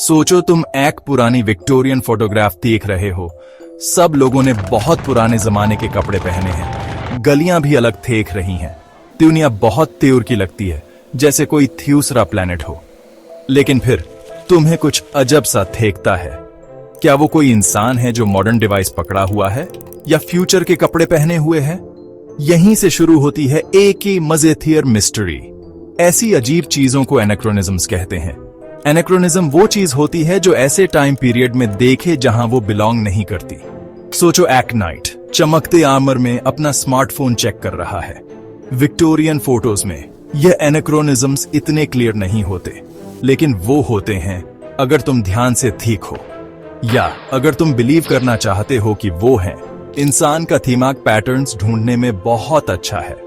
सोचो तुम एक पुरानी विक्टोरियन फोटोग्राफ देख रहे हो। सब लोगों ने बहुत पुराने जमाने के कपड़े पहने हैं, गलियां भी अलग देख रही हैं। दुनिया बहुत त्योर की लगती है, जैसे कोई दूसरा प्लेनेट हो। लेकिन फिर तुम्हें कुछ अजब सा देखता है। क्या वो कोई इंसान है जो मॉडर्न डिवाइस पकड़ा हुआ है, या फ्यूचर के कपड़े पहने हुए है? यहीं से शुरू होती है एक ही मजेदार मिस्ट्री। ऐसी अजीब चीजों को एनाक्रोनिज्म्स कहते हैं। एनाक्रोनिज्म वो चीज होती है जो ऐसे टाइम पीरियड में देखे जहां वो बिलोंग नहीं करती। सोचो एक नाइट चमकते आर्मर में अपना स्मार्टफोन चेक कर रहा है। विक्टोरियन फोटोज में यह एनाक्रोनिज्म्स इतने क्लियर नहीं होते, लेकिन वो होते हैं अगर तुम ध्यान से देखो, या अगर तुम बिलीव करना चाहते हो कि वो हैं। इंसान का दिमाग पैटर्न्स ढूंढने में बहुत अच्छा है।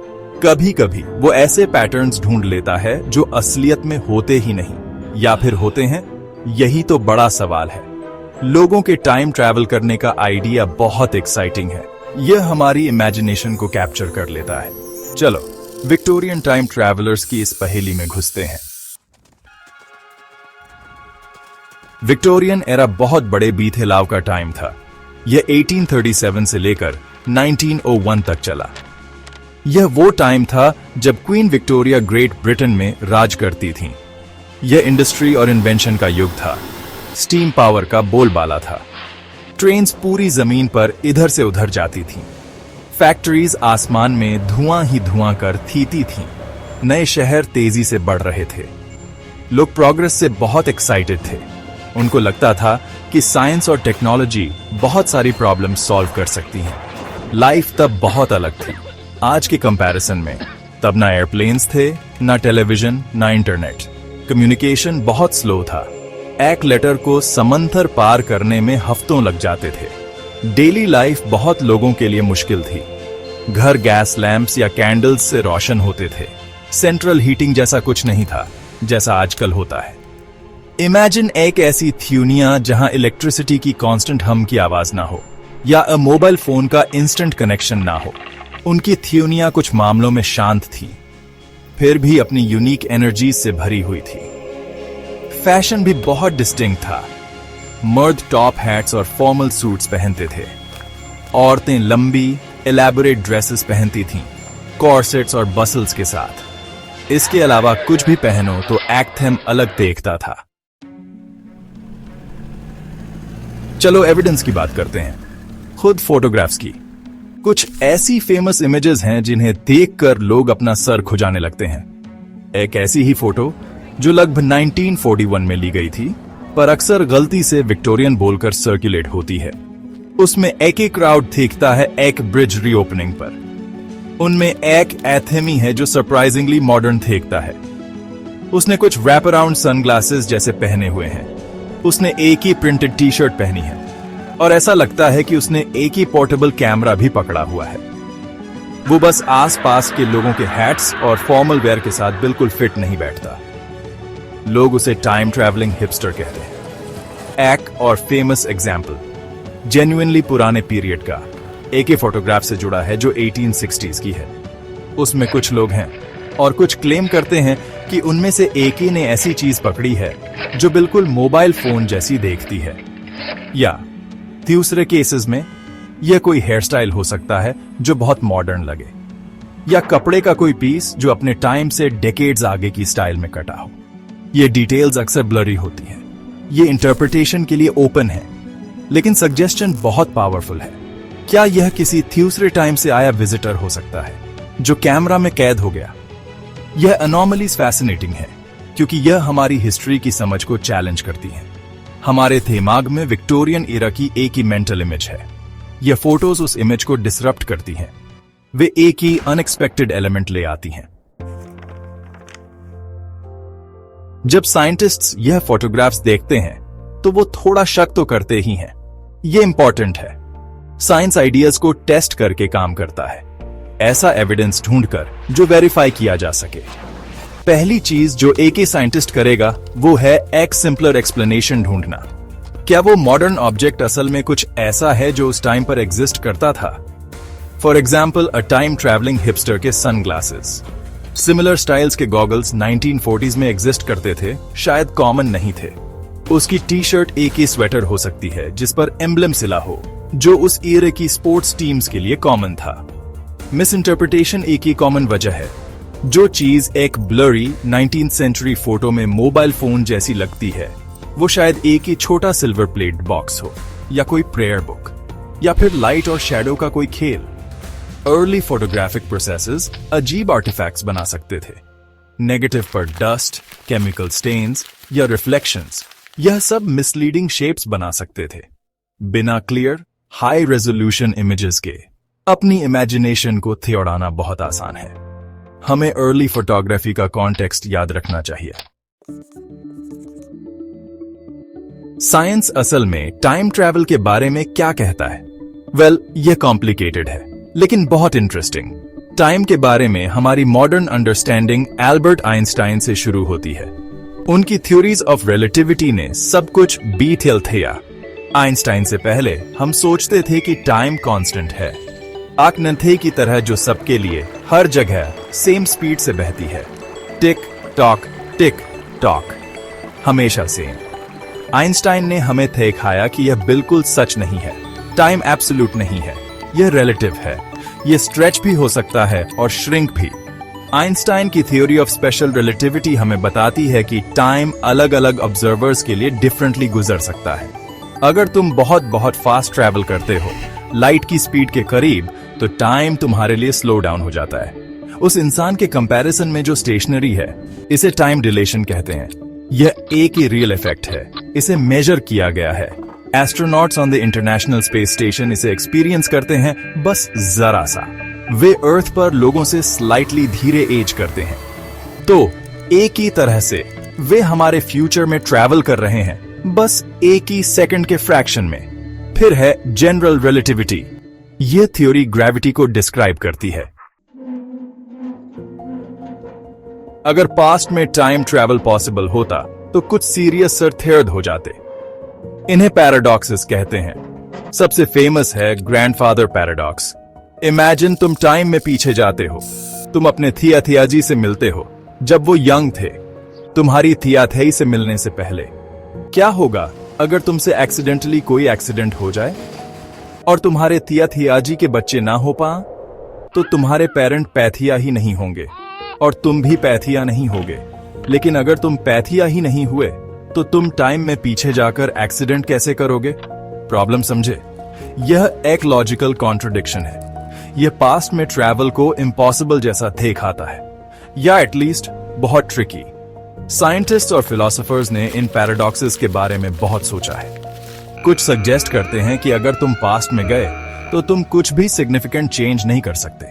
कभी कभी वो ऐसे पैटर्न्स ढूंढ लेता है जो असलियत में होते ही नहीं, या फिर होते हैं। यही तो बड़ा सवाल है। लोगों के टाइम ट्रैवल करने का आइडिया बहुत एक्साइटिंग है। यह हमारी इमेजिनेशन को कैप्चर कर लेता है। चलो विक्टोरियन टाइम ट्रैवलर्स की इस पहेली में घुसते हैं। विक्टोरियन एरा बहुत बड़े बीथेलाव का टाइम था। यह 1837 से लेकर 1901 तक चला। यह वो टाइम था जब क्वीन विक्टोरिया ग्रेट ब्रिटेन में राज करती थीं। यह इंडस्ट्री और इन्वेंशन का युग था। स्टीम पावर का बोलबाला था। ट्रेन्स पूरी जमीन पर इधर से उधर जाती थीं। फैक्ट्रीज आसमान में धुआं ही धुआं कर थीती थीं। नए शहर तेजी से बढ़ रहे थे। लोग प्रोग्रेस से बहुत एक्साइटेड थे। उनको लगता था कि साइंस और टेक्नोलॉजी बहुत सारी प्रॉब्लम सॉल्व कर सकती हैं। लाइफ तब बहुत अलग थी आज के कंपैरिजन में। तब ना एयरप्लेन्स थे, ना टेलीविजन, ना इंटरनेट। कम्युनिकेशन बहुत स्लो था। एक लेटर को समंदर पार करने में हफ्तों लग जाते थे। डेली लाइफ बहुत लोगों के लिए मुश्किल थी। घर गैस लैंप्स या कैंडल्स से रोशन होते थे। सेंट्रल हीटिंग जैसा कुछ नहीं था जैसा आजकल होता है। इमेजिन एक ऐसी दुनिया जहां इलेक्ट्रिसिटी की कांस्टेंट हम की आवाज ना हो, या मोबाइल फोन का इंस्टेंट कनेक्शन ना हो। उनकी दुनिया कुछ मामलों में शांत थी, फिर भी अपनी यूनिक एनर्जी से भरी हुई थी। फैशन भी बहुत डिस्टिंक्ट था। मर्द टॉप हैट्स और फॉर्मल सूट्स पहनते थे। औरतें लंबी एलैबोरेट ड्रेसेस पहनती थीं, कॉर्सेट्स और बसल्स के साथ। इसके अलावा कुछ भी पहनो तो एक्थेम अलग देखता था। चलो एविडेंस की बात करते हैं, खुद फोटोग्राफ्स की। कुछ ऐसी फेमस इमेजेस हैं जिन्हें देखकर लोग अपना सर खुजाने लगते हैं। एक ऐसी ही फोटो जो लगभग 1941 में ली गई थी, पर अक्सर गलती से विक्टोरियन बोलकर सर्कुलेट होती है। उसमें एक ही क्राउड देखता है एक ब्रिज रीओपनिंग पर। उनमें एक एथेमी है जो सरप्राइजिंगली मॉडर्न देखता है। उसने कुछ रैप अराउंड सनग्लासेस जैसे पहने हुए हैं। उसने एक ही प्रिंटेड टी शर्ट पहनी है, और ऐसा लगता है कि उसने एक ही पोर्टेबल कैमरा भी पकड़ा हुआ है। वो बस आसपास के लोगों के हैट्स और फॉर्मल वेयर के साथ बिल्कुल फिट नहीं बैठता। लोग उसे टाइम ट्रैवलिंग हिपस्टर कहते हैं। एक और फेमस एग्जाम्पल जेन्युइनली पुराने पीरियड का एक फोटोग्राफ से जुड़ा है जो 1860s की है। उसमें कुछ लोग हैं और कुछ क्लेम करते हैं कि उनमें से एक ही ने ऐसी चीज पकड़ी है जो बिल्कुल मोबाइल फोन जैसी देखती है। या दूसरे केसेस में यह कोई हेयर स्टाइल हो सकता है जो बहुत मॉडर्न लगे, या कपड़े का कोई पीस जो अपने टाइम से डेकेड्स आगे की स्टाइल में कटा हो। ये डिटेल्स अक्सर ब्लरी होती हैं। ये इंटरप्रिटेशन के लिए ओपन है, लेकिन सजेशन बहुत पावरफुल है। क्या यह किसी दूसरे टाइम से आया विजिटर हो सकता है जो कैमरा में कैद हो गया? यह अनोमलीज फैसिनेटिंग है, क्योंकि यह हमारी हिस्ट्री की समझ को चैलेंज करती है। हमारे दिमाग में विक्टोरियन एरा की एक ही मेंटल इमेज है। यह फोटोज उस इमेज को डिसरप्ट करती हैं। वे एक ही अनएक्सपेक्टेड एलिमेंट ले आती हैं। जब साइंटिस्ट्स यह फोटोग्राफ्स देखते हैं तो वो थोड़ा शक तो करते ही हैं। यह इंपॉर्टेंट है। साइंस आइडियाज को टेस्ट करके काम करता है, ऐसा एविडेंस ढूंढकर जो वेरीफाई किया जा सके। पहली चीज जो एक ही साइंटिस्ट करेगा वो है एक सिंपलर एक्सप्लेनेशन ढूंढना। क्या वो मॉडर्न ऑब्जेक्ट असल में कुछ ऐसा है जो उस टाइम पर एग्जिस्ट करता था? For example a time travelling hipster के सनग्लासेस। सिमिलर स्टाइल्स के गॉगल्स 1940s में एग्जिस्ट करते थे, शायद कॉमन नहीं थे, उसकी टी शर्ट एक ही स्वेटर हो सकती है जिस पर एम्ब्लम सिला हो, जो उस ईरे की स्पोर्ट्स टीम्स के लिए कॉमन था। मिस इंटरप्रिटेशन एक ही कॉमन वजह है। जो चीज एक ब्लरी 19th सेंचुरी फोटो में मोबाइल फोन जैसी लगती है, वो शायद एक ही छोटा सिल्वर प्लेट बॉक्स हो, या कोई प्रेयर बुक, या फिर लाइट और शैडो का कोई खेल। अर्ली फोटोग्राफिक प्रोसेसेस अजीब आर्टिफैक्ट्स बना सकते थे। नेगेटिव पर डस्ट, केमिकल स्टेन्स या रिफ्लेक्शंस, यह सब मिसलीडिंग शेप्स बना सकते थे। बिना क्लियर हाई रेजोल्यूशन इमेजेस के अपनी इमेजिनेशन को थियोड़ाना बहुत आसान है। हमें अर्ली फोटोग्राफी का कॉन्टेक्स्ट याद रखना चाहिए। साइंस असल में टाइम ट्रैवल के बारे में क्या कहता है? वेल, यह कॉम्प्लिकेटेड है लेकिन बहुत इंटरेस्टिंग। टाइम के बारे में हमारी मॉडर्न अंडरस्टैंडिंग एल्बर्ट आइंस्टाइन से शुरू होती है। उनकी थ्योरीज ऑफ रिलेटिविटी ने सब कुछ बीट थिया। आइंस्टाइन से पहले हम सोचते थे कि टाइम कांस्टेंट है, आंकड़े की तरह जो सबके लिए हर जगह सेम स्पीड से बहती है। टिक टॉक हमेशा सेम। आइंस्टाइन ने हमें दिखाया कि यह बिल्कुल सच नहीं है। टाइम एब्सोल्यूट नहीं है, यह रिलेटिव है। यह स्ट्रेच भी हो सकता है और श्रिंक भी। आइंस्टाइन की थ्योरी ऑफ स्पेशल रिलेटिविटी हमें बताती है कि टाइम अलग अलग ऑब्जर्वर्स के लिए डिफरेंटली गुजर सकता है। अगर तुम बहुत फास्ट ट्रैवल करते हो, लाइट की स्पीड के करीब, तो टाइम तुम्हारे लिए स्लो डाउन हो जाता है। उस इंसान के कंपैरिजन में जो स्टेशनरी है, इसे टाइम डिलेशन कहते हैं। यह एक ही रियल इफेक्ट है, इसे मेजर किया गया है। Astronauts on the international space station इसे एक्सपीरियंस करते हैं, बस जरा सा। वे अर्थ पर लोगों से स्लाइटली धीरे एज करते हैं। तो एक ही तरह से वे हमारे फ्यूचर में ट्रैवल कर रहे हैं, बस एक ही सेकंड के फ्रैक्शन में। फिर है जनरल रिलेटिविटी। यह थ्योरी ग्रेविटी को डिस्क्राइब करती है। अगर पास्ट में टाइम ट्रैवल पॉसिबल होता तो कुछ सीरियस सर थर्ड हो जाते। इन्हें पैराडॉक्सेस कहते हैं। सबसे फेमस है ग्रैंडफादर पैराडॉक्स। इमेजिन तुम टाइम में पीछे जाते हो। तुम अपने थिया जी से मिलते हो जब वो यंग थे, तुम्हारी थिया से मिलने से पहले। क्या होगा अगर तुमसे एक्सीडेंटली कोई एक्सीडेंट हो जाए और तुम्हारे थिया जी के बच्चे ना हो पाए? तो तुम्हारे पेरेंट पैथिया ही नहीं होंगे और तुम भी पैथिया नहीं होगे। लेकिन अगर तुम पैथिया ही नहीं हुए तो तुम टाइम में पीछे जाकर एक्सीडेंट कैसे करोगे? प्रॉब्लम समझे? यह एक लॉजिकल कॉन्ट्रडिक्शन है। यह पास्ट में ट्रैवल को इम्पॉसिबल जैसा दिखाता है, या एटलीस्ट बहुत ट्रिकी। साइंटिस्ट और फिलोसोफर्स ने इन पैराडॉक्सेस के बारे में बहुत सोचा है। कुछ सजेस्ट करते हैं कि अगर तुम पास्ट में गए तो तुम कुछ भी सिग्निफिकेंट चेंज नहीं कर सकते।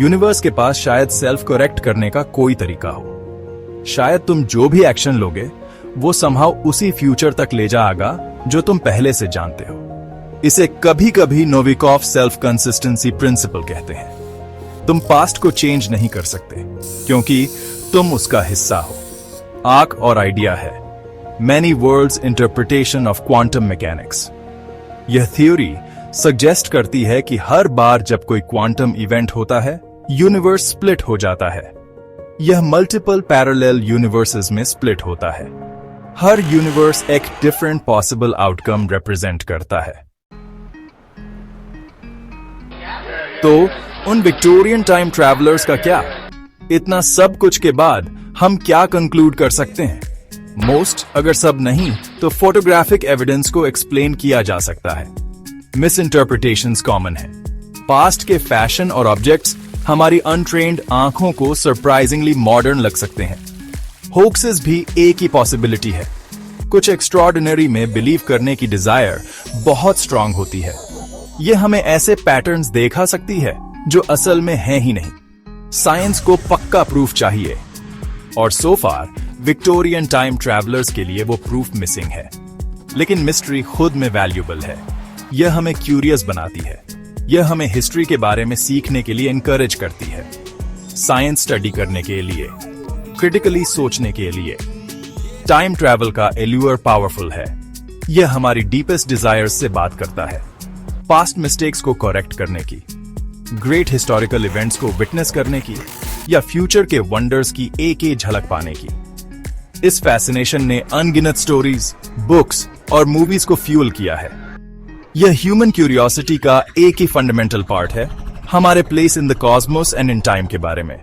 यूनिवर्स के पास शायद सेल्फ करेक्ट करने का कोई तरीका हो। शायद तुम जो भी एक्शन लोगे वो समहाउ उसी फ्यूचर तक ले जाएगा जो तुम पहले से जानते हो। इसे कभी कभी नोविकोव सेल्फ कंसिस्टेंसी प्रिंसिपल कहते हैं। तुम पास्ट को चेंज नहीं कर सकते क्योंकि तुम उसका हिस्सा हो। आर्क और आइडिया है many worlds interpretation of quantum mechanics. यह थ्योरी सजेस्ट करती है कि हर बार जब कोई क्वांटम इवेंट होता है, यूनिवर्स स्प्लिट हो जाता है। यह मल्टीपल पैरेलल यूनिवर्सेस में स्प्लिट होता है। हर यूनिवर्स एक डिफरेंट पॉसिबल आउटकम रिप्रेजेंट करता है। तो उन विक्टोरियन टाइम ट्रैवलर्स का क्या? इतना सब कुछ के बाद हम क्या कंक्लूड कर सकते हैं? मोस्ट, अगर सब नहीं, तो फोटोग्राफिक एविडेंस को एक्सप्लेन किया जा सकता है। मिस इंटरप्रिटेशंस कॉमन है। पास्ट के फैशन और ऑब्जेक्ट्स हमारी अनट्रेन्ड आंखों को सरप्राइजिंगली मॉडर्न लग सकते हैं। होक्सेस भी एक ही पॉसिबिलिटी है। कुछ एक्स्ट्रॉर्डिनरी में बिलीव करने की डिजायर बहुत स्ट्रांग होती है। यह हमें ऐसे पैटर्न्स देखा सकती है जो असल में हैं ही नहीं। साइंस को पक्का प्रूफ चाहिए, और सो फार विक्टोरियन टाइम ट्रैवलर्स के लिए वो प्रूफ मिसिंग है। लेकिन मिस्ट्री खुद में वैल्यूएबल है। यह हमें क्यूरियस बनाती है। यह हमें हिस्ट्री के बारे में सीखने के लिए इनकरेज करती है, साइंस स्टडी करने के लिए, क्रिटिकली सोचने के लिए। टाइम ट्रैवल का एल्यूर पावरफुल है। यह हमारी डीपेस्ट डिजायर्स से बात करता है। पास्ट मिस्टेक्स को करेक्ट करने की, ग्रेट हिस्टोरिकल इवेंट्स को विटनेस करने की, या फ्यूचर के वंडर्स की एक झलक पाने की। इस फैसिनेशन ने अनगिनत स्टोरीज, बुक्स और मूवीज को फ्यूल किया है। यह ह्यूमन क्यूरियोसिटी का एक ही फंडामेंटल पार्ट है, हमारे place in the Cosmos and in time के बारे में।